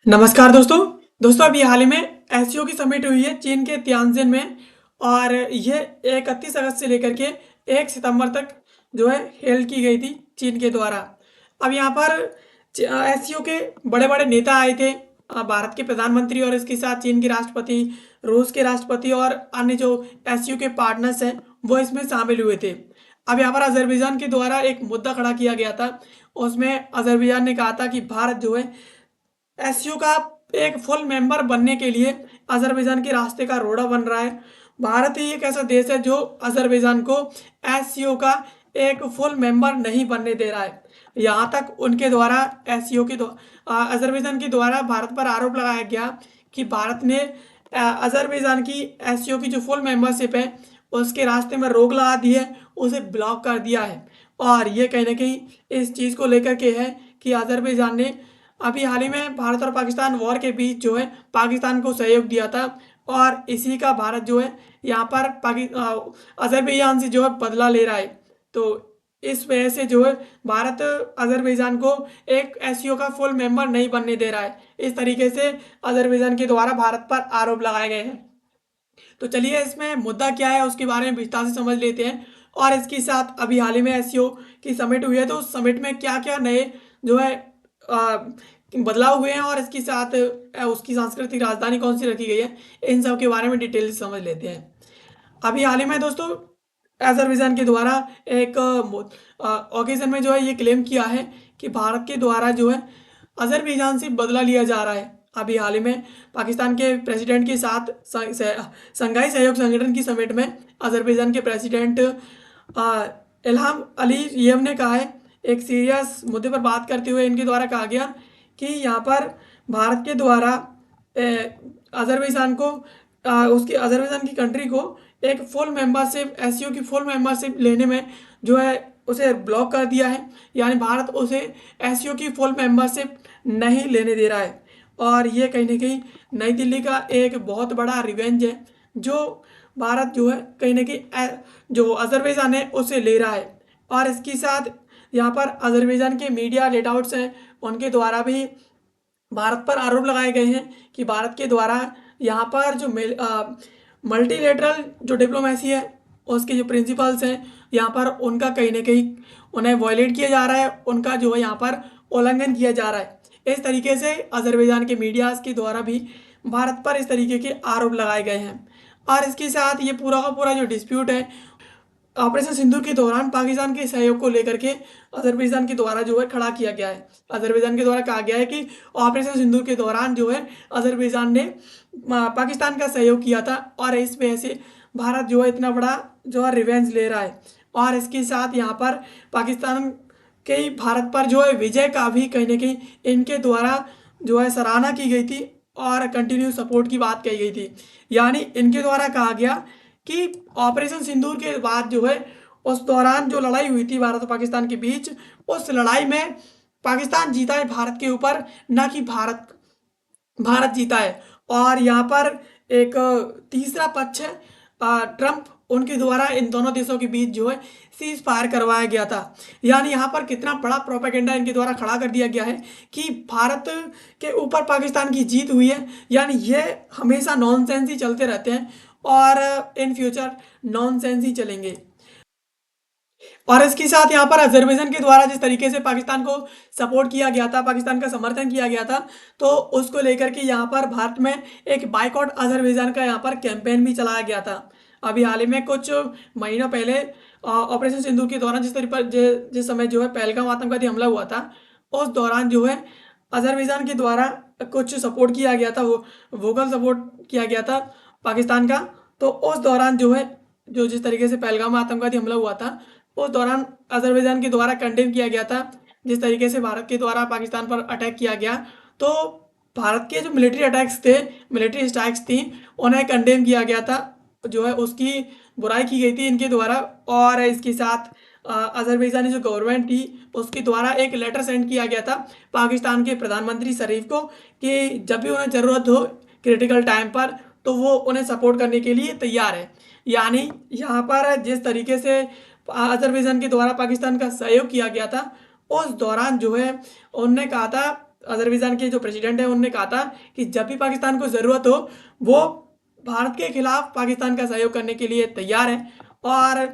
नमस्कार दोस्तों। अभी हाल ही में एससीओ की समिट हुई है चीन के तियानजिन में। और ये 31 अगस्त से लेकर के 1 सितंबर तक जो है हेल्ड की गई थी चीन के द्वारा। अब यहाँ पर एससीओ के बड़े बड़े नेता आए थे, भारत के प्रधानमंत्री और इसके साथ चीन के राष्ट्रपति, रूस के राष्ट्रपति और अन्य जो एससीओ के पार्टनर्स हैं वो इसमें शामिल हुए थे। अब यहाँ पर अजरबैजान के द्वारा एक मुद्दा खड़ा किया गया था। उसमें अजरबैजान ने कहा था कि भारत जो है एससीओ का एक फुल मेंबर बनने के लिए अजरबैजान के रास्ते का रोड़ा बन रहा है। भारत ही एक ऐसा देश है जो अजरबैजान को एससीओ का एक फुल मेंबर नहीं बनने दे रहा है। यहाँ तक उनके द्वारा अजरबैजान के द्वारा भारत पर आरोप लगाया गया कि भारत ने अजरबैजान की एससीओ की जो फुल मेंबरशिप है उसके रास्ते में रोक लगा दी है, उसे ब्लॉक कर दिया है। और ये कहीं ना कहीं इस चीज़ को लेकर के है कि अजरबैजान ने अभी हाल ही में भारत और पाकिस्तान वॉर के बीच जो है पाकिस्तान को सहयोग दिया था। और इसी का भारत जो है यहाँ पर अजरबैजान से जो है बदला ले रहा है। तो इस वजह से जो है भारत अजरबैजान को एक एससीओ का फुल मेंबर नहीं बनने दे रहा है। इस तरीके से अजरबैजान के द्वारा भारत पर आरोप लगाए गए हैं। तो चलिए इसमें मुद्दा क्या है उसके बारे में विस्तार से समझ लेते हैं। और इसके साथ अभी हाल ही में एससीओ की समिट हुई है, तो उस समिट में क्या क्या नए जो है अ, बदलाव हुए हैं और इसके साथ उसकी सांस्कृतिक राजधानी कौन सी रखी गई है, इन सब के बारे में डिटेल से समझ लेते हैं। अभी हाल ही में दोस्तों अजरबैजान के द्वारा एक ओकेजन में जो है ये क्लेम किया है कि भारत के द्वारा जो है अजरबैजान से बदला लिया जा रहा है। अभी हाल ही में पाकिस्तान के प्रेसिडेंट के साथ संघाई सहयोग संगठन की समिट में अजरबैजान के प्रेसिडेंट इल्हाम अलीयेव ने कहा है, एक सीरियस मुद्दे पर बात करते हुए इनके द्वारा कहा गया कि यहाँ पर भारत के द्वारा अजरबैजान को उसकी अजरबैजान की कंट्री को एक फुल मेंबरशिप एससीओ की फुल मेंबरशिप लेने में जो है उसे ब्लॉक कर दिया है। यानी भारत उसे एससीओ की फुल मेंबरशिप नहीं लेने दे रहा है। और ये कहीं ना कहीं नई दिल्ली का एक बहुत बड़ा रिवेंज है जो भारत जो है कहीं ना कहीं जो अजरबैजान है उसे ले रहा है। और इसके साथ यहाँ पर अजरबैजान के मीडिया लेटआउट्स हैं, उनके द्वारा भी भारत पर आरोप लगाए गए हैं कि भारत के द्वारा यहाँ पर जो मल्टीलेटरल जो डिप्लोमेसी है उसके जो प्रिंसिपल्स हैं यहाँ पर उनका कहीं ना कहीं उन्हें वॉयलेट किया जा रहा है, उनका जो है यहाँ पर उल्लंघन किया जा रहा है। इस तरीके से अजरबैजान के मीडियाज़ के द्वारा भी भारत पर इस तरीके के आरोप लगाए गए हैं। और इसके साथ ये पूरा का पूरा जो डिस्प्यूट है ऑपरेशन सिंदूर के दौरान पाकिस्तान के सहयोग को लेकर के अजरबैजान के द्वारा जो है खड़ा किया गया है। अजरबैजान के द्वारा कहा गया है कि ऑपरेशन सिंदूर के दौरान जो है अजरबैजान ने पाकिस्तान का सहयोग किया था और इस वजह से भारत जो है इतना बड़ा जो है रिवेंज ले रहा है। और इसके साथ यहाँ पर पाकिस्तान के भारत पर जो है विजय का भी कहीं ना कहीं इनके द्वारा जो है सराहना की गई थी और कंटिन्यू सपोर्ट की बात कही गई थी। यानी इनके द्वारा कहा गया कि ऑपरेशन सिंदूर के बाद जो है उस दौरान जो लड़ाई हुई थी भारत और पाकिस्तान के बीच, उस लड़ाई में पाकिस्तान जीता है भारत के ऊपर, ना कि भारत भारत जीता है। और यहाँ पर एक तीसरा पक्ष है ट्रंप, उनके द्वारा इन दोनों देशों के बीच जो है सीज फायर करवाया गया था। यानी यहाँ पर कितना बड़ा प्रोपेगेंडा इनके द्वारा खड़ा कर दिया गया है कि भारत के ऊपर पाकिस्तान की जीत हुई है। यानी ये हमेशा नॉनसेंस ही चलते रहते हैं और इन फ्यूचर नॉनसेंस ही चलेंगे। और इसके साथ यहाँ पर अजरबैजान के द्वारा जिस तरीके से पाकिस्तान को सपोर्ट किया गया था, पाकिस्तान का समर्थन किया गया था, तो उसको लेकर के यहाँ पर भारत में एक बाइकआउट अजरबैजान का यहाँ पर कैंपेन भी चलाया गया था। अभी हाल ही में कुछ महीनों पहले ऑपरेशन सिंदूर के दौरान जिस समय जो है पहलगाम आतंकवादी हमला हुआ था, उस दौरान जो है अजरबैजान के द्वारा कुछ सपोर्ट किया गया था, वो वोकल सपोर्ट किया गया था पाकिस्तान का। तो उस दौरान जो है जो जिस तरीके से पहलगाम आतंकवादी हमला हुआ था उस दौरान अजरबैजान के द्वारा कंडेम किया गया था। जिस तरीके से भारत के द्वारा पाकिस्तान पर अटैक किया गया, तो भारत के जो मिलिट्री अटैक्स थे, मिलिट्री स्ट्राइक्स थी, उन्हें कंडेम किया गया था, जो है उसकी बुराई की गई थी इनके द्वारा। और इसके साथ अजरबैजानी जो गवर्नमेंट थी उसके द्वारा एक लेटर सेंड किया गया था पाकिस्तान के प्रधानमंत्री शरीफ को कि जब भी उन्हें ज़रूरत हो क्रिटिकल टाइम पर तो वो उन्हें सपोर्ट करने के लिए तैयार है। यानी यहाँ पर जिस तरीके से अजरबैजान के द्वारा पाकिस्तान का सहयोग किया गया था, उस दौरान जो है उनने कहा था अजरबैजान के जो प्रेसिडेंट है उन्होंने कहा था कि जब भी पाकिस्तान को ज़रूरत हो वो भारत के खिलाफ पाकिस्तान का सहयोग करने के लिए तैयार है और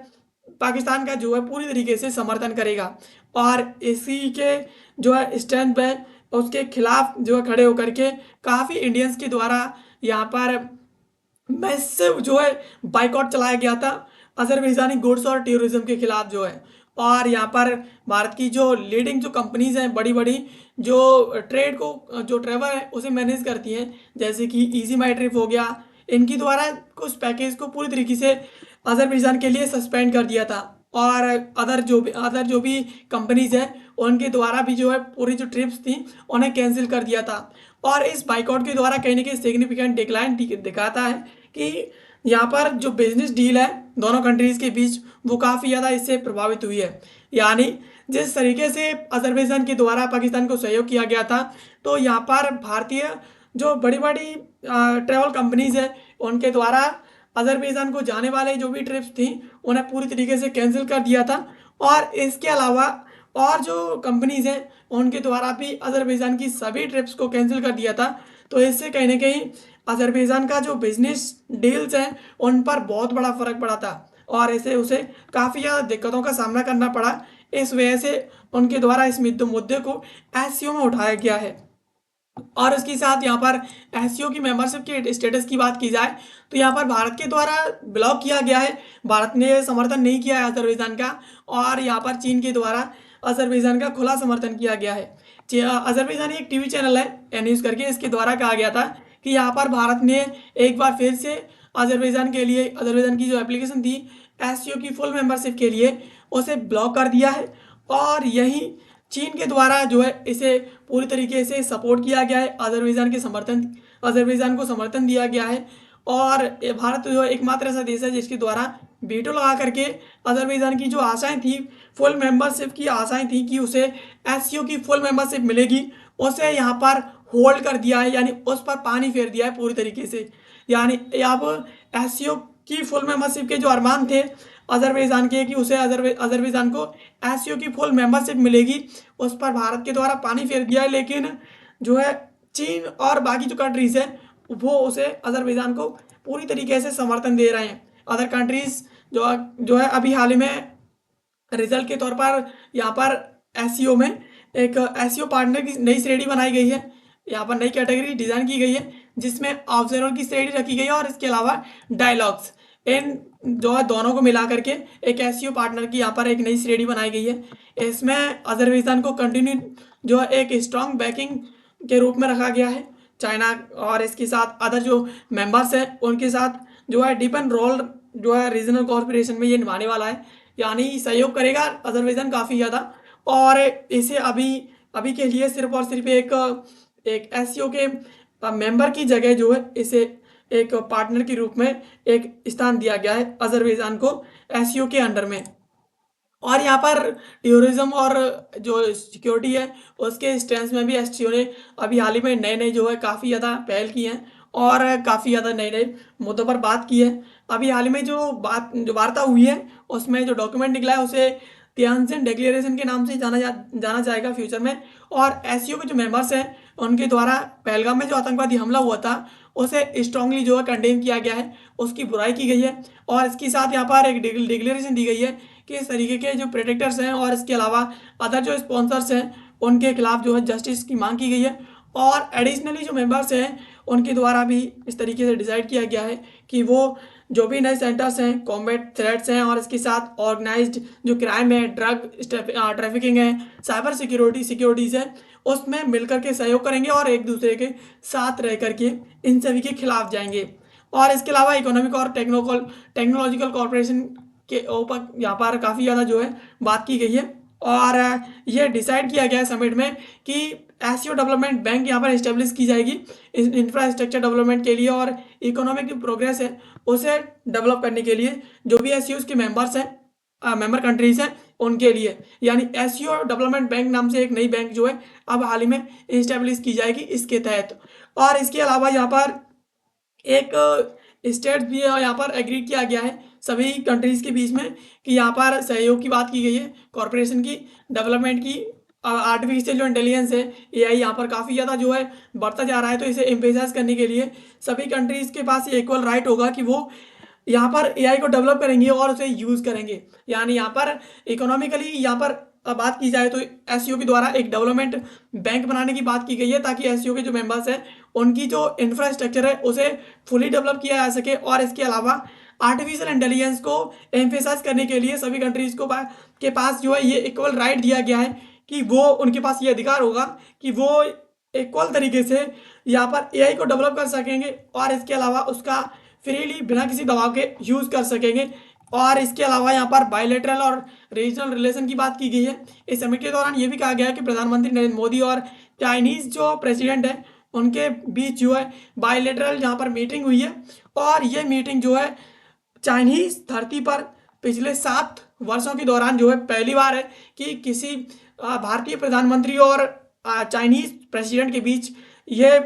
पाकिस्तान का जो है पूरी तरीके से समर्थन करेगा और इसी के जो है स्ट्रेंथ पे उसके खिलाफ जो है खड़े होकर के काफ़ी इंडियंस के द्वारा यहाँ पर मैसिव जो है बाइकआउट चलाया गया था अजरबैजानी गुड्स और टूरिज्म के खिलाफ जो है। और यहाँ पर भारत की जो लीडिंग जो कंपनीज हैं बड़ी बड़ी जो ट्रेड को जो ट्रेवल है उसे मैनेज करती हैं जैसे कि इजी माई ट्रिप हो गया, इनकी द्वारा कुछ पैकेज को पूरी तरीके से अजरबैजान के लिए सस्पेंड कर दिया था और अदर जो भी कंपनीज हैं उनके द्वारा भी जो है पूरी जो ट्रिप्स थी उन्हें कैंसिल कर दिया था। और इस बाइकआउट के द्वारा कहीं ना कहीं सिग्निफिकेंट डिक्लाइन दिखाता है कि यहाँ पर जो बिजनेस डील है दोनों कंट्रीज के बीच वो काफ़ी ज़्यादा इससे प्रभावित हुई है। यानी जिस तरीके से अजरबैजान के द्वारा पाकिस्तान को सहयोग किया गया था तो यहाँ पर भारतीय जो बड़ी बड़ी ट्रैवल कंपनीज है उनके द्वारा अजरबैजान को जाने वाले जो भी ट्रिप्स थी उन्हें पूरी तरीके से कैंसिल कर दिया था। और इसके अलावा और जो कंपनीज हैं उनके द्वारा भी अजरबैजान की सभी ट्रिप्स को कैंसिल कर दिया था। तो इससे कहीं ना कहीं अजरबैजान का जो बिजनेस डील्स हैं उन पर बहुत बड़ा फर्क पड़ा था और ऐसे उसे काफ़ी ज़्यादा दिक्कतों का सामना करना पड़ा। इस वजह से उनके द्वारा इस मुद्दे को एससीओ में उठाया गया है। और उसके साथ यहाँ पर एससीओ की मेंबरशिप के स्टेटस की बात की जाए तो यहाँ पर भारत के द्वारा ब्लॉक किया गया है, भारत ने समर्थन नहीं किया है अजरबैजान का और यहाँ पर चीन के द्वारा अजरबैजान का खुला समर्थन किया गया है। अजरबैजानी एक टीवी चैनल है एन न्यूज़ करके, इसके द्वारा कहा गया था कि यहाँ पर भारत ने एक बार फिर से अजरबैजान के लिए अजरबैजान की जो एप्लीकेशन थी एससीओ की फुल मेंबरशिप के लिए उसे ब्लॉक कर दिया है और यही चीन के द्वारा जो है इसे पूरी तरीके से सपोर्ट किया गया है, अजरबैजान को समर्थन दिया गया है। और ये भारत जो है एकमात्र ऐसा देश है जिसके द्वारा वीटो लगा करके अजरबैजान की जो आशाएं थी फुल मेंबरशिप की आशाएं थी कि उसे एससीओ की फुल मेंबरशिप मिलेगी उसे यहाँ पर होल्ड कर दिया है, यानी उस पर पानी फेर दिया है पूरी तरीके से। यानी अब एससीओ की फुल मेंबरशिप के जो अरमान थे अजरबैजान के कि उसे अजरबैजान को एससीओ की फुल मेंबरशिप मिलेगी उस पर भारत के द्वारा पानी फेर दिया है। लेकिन जो है चीन और बाकी जो कंट्रीज हैं वो उसे अजरबैजान को पूरी तरीके से समर्थन दे रहे हैं। अदर कंट्रीज जो है अभी हाल ही में रिजल्ट के तौर पर यहाँ पर एससीओ में एक एससीओ पार्टनर की नई श्रेणी बनाई गई है, यहाँ पर नई कैटेगरी डिजाइन की गई है जिसमें ऑब्जर्वर की श्रेणी रखी गई है और इसके अलावा डायलॉग्स इन जो है दोनों को मिला करके एक एससीओ पार्टनर की यहाँ पर एक नई श्रेणी बनाई गई है। इसमें अजरबैजान को कंटिन्यू जो है एक स्ट्रॉन्ग बैकिंग के रूप में रखा गया है चाइना और इसके साथ अदर जो मेंबर्स हैं उनके साथ जो है डिपेंड रोल जो है रीजनल कॉर्पोरेशन में ये निभाने वाला है, यानी सहयोग करेगा अजरबैजान काफ़ी ज़्यादा। और इसे अभी अभी के लिए सिर्फ और सिर्फ एक एससीओ के मेंबर की जगह जो है इसे एक पार्टनर के रूप में एक स्थान दिया गया है अजरबैजान को एससीओ के अंडर में। और यहाँ पर टूरिज्म और जो सिक्योरिटी है उसके स्ट्रेंथ में भी एससीओ ने अभी हाल ही में नए नए जो है काफ़ी ज़्यादा पहल की हैं और काफ़ी ज़्यादा नए नए मुद्दों पर बात की है। अभी हाल ही में जो वार्ता हुई है उसमें जो डॉक्यूमेंट निकला है उसे तियानजिन डिक्लेरेशन के नाम से जाना जाएगा फ्यूचर में। और एससीओ के जो मेंबर्स हैं उनके द्वारा पहलगाम में जो आतंकवादी हमला हुआ था उसे स्ट्रांगली जो है कंडेम किया गया है, उसकी बुराई की गई है और इसके साथ यहाँ पर एक डिक्लेरेशन दी गई है कि इस तरीके के जो प्रोटेक्टर्स हैं और इसके अलावा अदर जो स्पॉन्सर्स हैं उनके खिलाफ जो है जस्टिस की मांग की गई है। और एडिशनली जो मेंबर्स हैं उनके द्वारा भी इस तरीके से डिसाइड किया गया है कि वो जो भी नए सेंटर्स हैं कॉम्बैट थ्रेट्स हैं और इसके साथ ऑर्गेनाइज्ड जो क्राइम है ड्रग ट्रैफिकिंग है साइबर सिक्योरिटीज़ है उसमें मिलकर के सहयोग करेंगे और एक दूसरे के साथ रह करके इन सभी के खिलाफ जाएंगे। और इसके अलावा इकोनॉमिक और टेक्नोलॉजिकल कॉरपोरेशन के ऊपर यहाँ पर काफ़ी ज़्यादा जो है बात की गई है। और ये डिसाइड किया गया है समिट में कि एससीओ डेवलपमेंट बैंक यहाँ पर इस्टेब्लिश की जाएगी इंफ्रास्ट्रक्चर डेवलपमेंट के लिए और इकोनॉमिक जो प्रोग्रेस है उसे डेवलप करने के लिए जो भी एससीओ के मेंबर्स हैं मेंबर कंट्रीज हैं उनके लिए, यानी एससीओ डेवलपमेंट बैंक नाम से एक नई बैंक जो है अब हाल ही में इस्टेब्लिश की जाएगी इसके तहत। और इसके अलावा यहाँ पर एक स्टेट्स भी यहाँ पर एग्री किया गया है सभी कंट्रीज़ के बीच में कि यहाँ पर सहयोग की बात की गई है कॉरपोरेशन की डेवलपमेंट की आर्टिफिशियल जो इंटेलिजेंस है, एआई यहाँ पर काफ़ी ज़्यादा जो है बढ़ता जा रहा है। तो इसे एम्फेसाइज करने के लिए सभी कंट्रीज़ के पास ये इक्वल राइट होगा कि वो यहाँ पर एआई को डेवलप करेंगे और उसे यूज़ करेंगे। यानी यहाँ पर इकोनॉमिकली यहाँ पर बात की जाए तो एससीओ के द्वारा एक डेवलपमेंट बैंक बनाने की बात की गई है, ताकि एससीओ के जो मेंबर्स हैं उनकी जो इंफ्रास्ट्रक्चर है उसे फुली डेवलप किया जा सके। और इसके अलावा आर्टिफिशियल इंटेलिजेंस को एम्फेसाइज करने के लिए सभी कंट्रीज़ को के पास जो है ये इक्वल राइट दिया गया है कि वो उनके पास ये अधिकार होगा कि वो इक्वल तरीके से यहाँ पर एआई को डेवलप कर सकेंगे और इसके अलावा उसका फ्रीली बिना किसी दबाव के यूज़ कर सकेंगे। और इसके अलावा यहाँ पर बायलैटरल और रीजनल रिलेशन की बात की गई है। इस समिट के दौरान ये भी कहा गया है कि प्रधानमंत्री नरेंद्र मोदी और चाइनीज़ जो प्रेसिडेंट है उनके बीच जो है बायलैटरल यहाँ पर मीटिंग हुई है। और ये मीटिंग जो है चाइनीज़ धरती पर पिछले 7 वर्षों के दौरान जो है पहली बार है कि किसी भारतीय प्रधानमंत्री और चाइनीज़ प्रेसिडेंट के बीच ये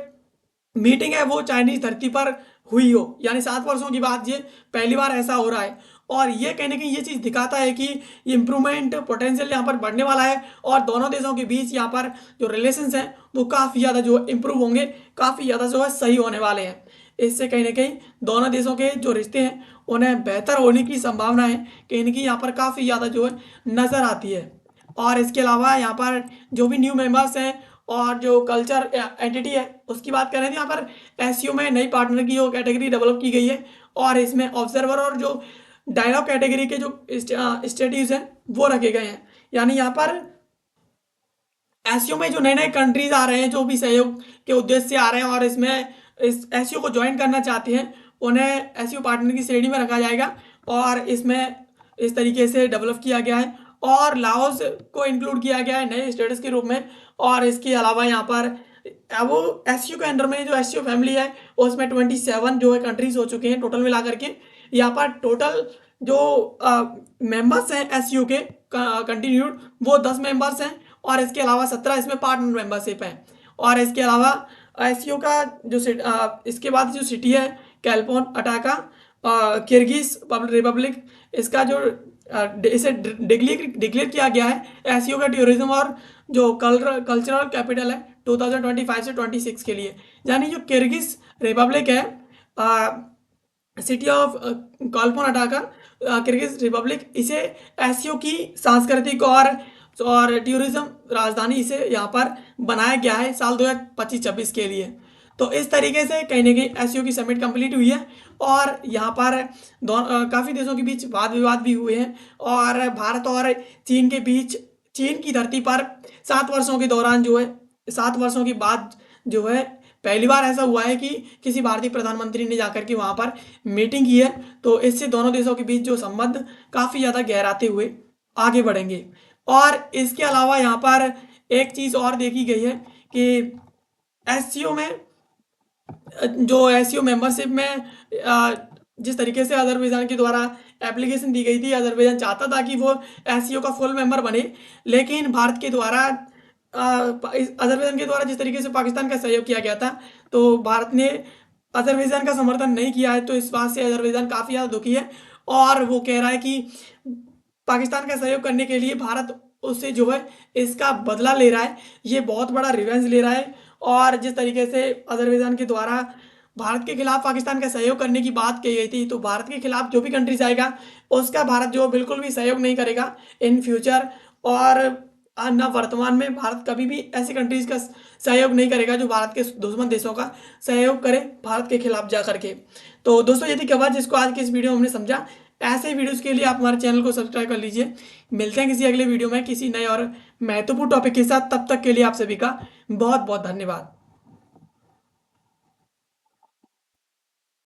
मीटिंग है वो चाइनीज़ धरती पर हुई हो। यानी 7 वर्षों की बाद ये पहली बार ऐसा हो रहा है। और ये कहीं ना कहीं ये चीज़ दिखाता है कि इम्प्रूवमेंट पोटेंशियल यहाँ पर बढ़ने वाला है और दोनों देशों के बीच यहाँ पर जो रिलेशंस हैं वो काफ़ी ज़्यादा जो इम्प्रूव होंगे, काफ़ी ज़्यादा जो है सही होने वाले हैं। इससे कहीं ना कहीं दोनों देशों के जो रिश्ते हैं उन्हें बेहतर होने की संभावना है कहीं ना कहीं यहाँ पर काफ़ी ज़्यादा जो है नज़र आती है। और इसके अलावा यहाँ पर जो भी न्यू मेंबर्स हैं और जो कल्चर एंटिटी है उसकी बात करें तो यहाँ पर एससीओ में नई पार्टनर की जो कैटेगरी डेवलप की गई है और इसमें ऑब्जर्वर और जो डायलॉग कैटेगरी के जो स्टेट्यूज हैं वो रखे गए हैं। यानी यहाँ पर एससीओ में जो नए नए कंट्रीज आ रहे हैं जो भी सहयोग के उद्देश्य से आ रहे हैं और इसमें इस एससीओ को ज्वाइन करना चाहते हैं उन्हें एससीओ पार्टनर की श्रेणी में रखा जाएगा और इसमें इस तरीके से डेवलप किया गया है। और लाओस को इंक्लूड किया गया है नए स्टेटस के रूप में। और इसके अलावा यहाँ पर वो एससीओ के अंडर में जो एससीओ फैमिली है उसमें 27 जो है कंट्रीज हो चुके हैं टोटल मिला करके। यहाँ पर टोटल जो मेंबर्स हैं एससीओ के कंटिन्यूड वो 10 मेंबर्स हैं और इसके अलावा 17 इसमें पार्टनर मेंबरशिप हैं। और इसके अलावा एससीओ का जो इसके बाद जो सिटी है कैल्पोन अटाका किर्गिज रिपब्लिक, इसका जो इसे डिक्लेयर किया गया है एससीओ का टूरिज्म और जो कल्चरल कैपिटल है 2025 से 26 के लिए। यानी जो किर्गिज रिपब्लिक है सिटी ऑफ कल्पोन अटाका किर्गिज रिपब्लिक, इसे एससीओ की सांस्कृतिक और टूरिज्म राजधानी इसे यहाँ पर बनाया गया है साल 2025-26 के लिए। तो इस तरीके से कहीं ना कहीं एससीओ की समिट कंप्लीट हुई है और यहाँ पर काफ़ी देशों के बीच वाद विवाद भी हुए हैं और भारत और चीन के बीच चीन की धरती पर 7 वर्षों के दौरान जो है 7 वर्षों के बाद जो है पहली बार ऐसा हुआ है कि किसी भारतीय प्रधानमंत्री ने जाकर के वहाँ पर मीटिंग की है। तो इससे दोनों देशों के बीच जो संबंध काफ़ी ज़्यादा गहराते हुए आगे बढ़ेंगे। और इसके अलावा यहाँ पर एक चीज़ और देखी गई है कि एससीओ में जो एससीओ मेंबरशिप में जिस तरीके से अजरबैजान के द्वारा एप्लीकेशन दी गई थी, अजरबैजान चाहता था कि वो एससीओ का फुल मेंबर बने, लेकिन भारत के द्वारा अजरबैजान के द्वारा जिस तरीके से पाकिस्तान का सहयोग किया गया था तो भारत ने अजरबैजान का समर्थन नहीं किया है। तो इस बात से अजरबैजान काफ़ी ज़्यादा दुखी है और वो कह रहा है कि पाकिस्तान का सहयोग करने के लिए भारत उससे जो है इसका बदला ले रहा है, ये बहुत बड़ा रिवेंज ले रहा है। और जिस तरीके से अजरबैजान के द्वारा भारत के खिलाफ पाकिस्तान का सहयोग करने की बात कही गई थी, तो भारत के खिलाफ जो भी कंट्रीज आएगा उसका भारत जो बिल्कुल भी सहयोग नहीं करेगा इन फ्यूचर। और न वर्तमान में भारत कभी भी ऐसी कंट्रीज का सहयोग नहीं करेगा जो भारत के दुश्मन देशों का सहयोग करे भारत के खिलाफ जा करके। तो दोस्तों ये थी खबर जिसको आज के इस वीडियो में हमने समझा। ऐसे ही वीडियोस के लिए आप हमारे चैनल को सब्सक्राइब कर लीजिए। मिलते हैं किसी अगले वीडियो में किसी नए और महत्वपूर्ण टॉपिक के साथ। तब तक के लिए आप सभी का बहुत बहुत धन्यवाद।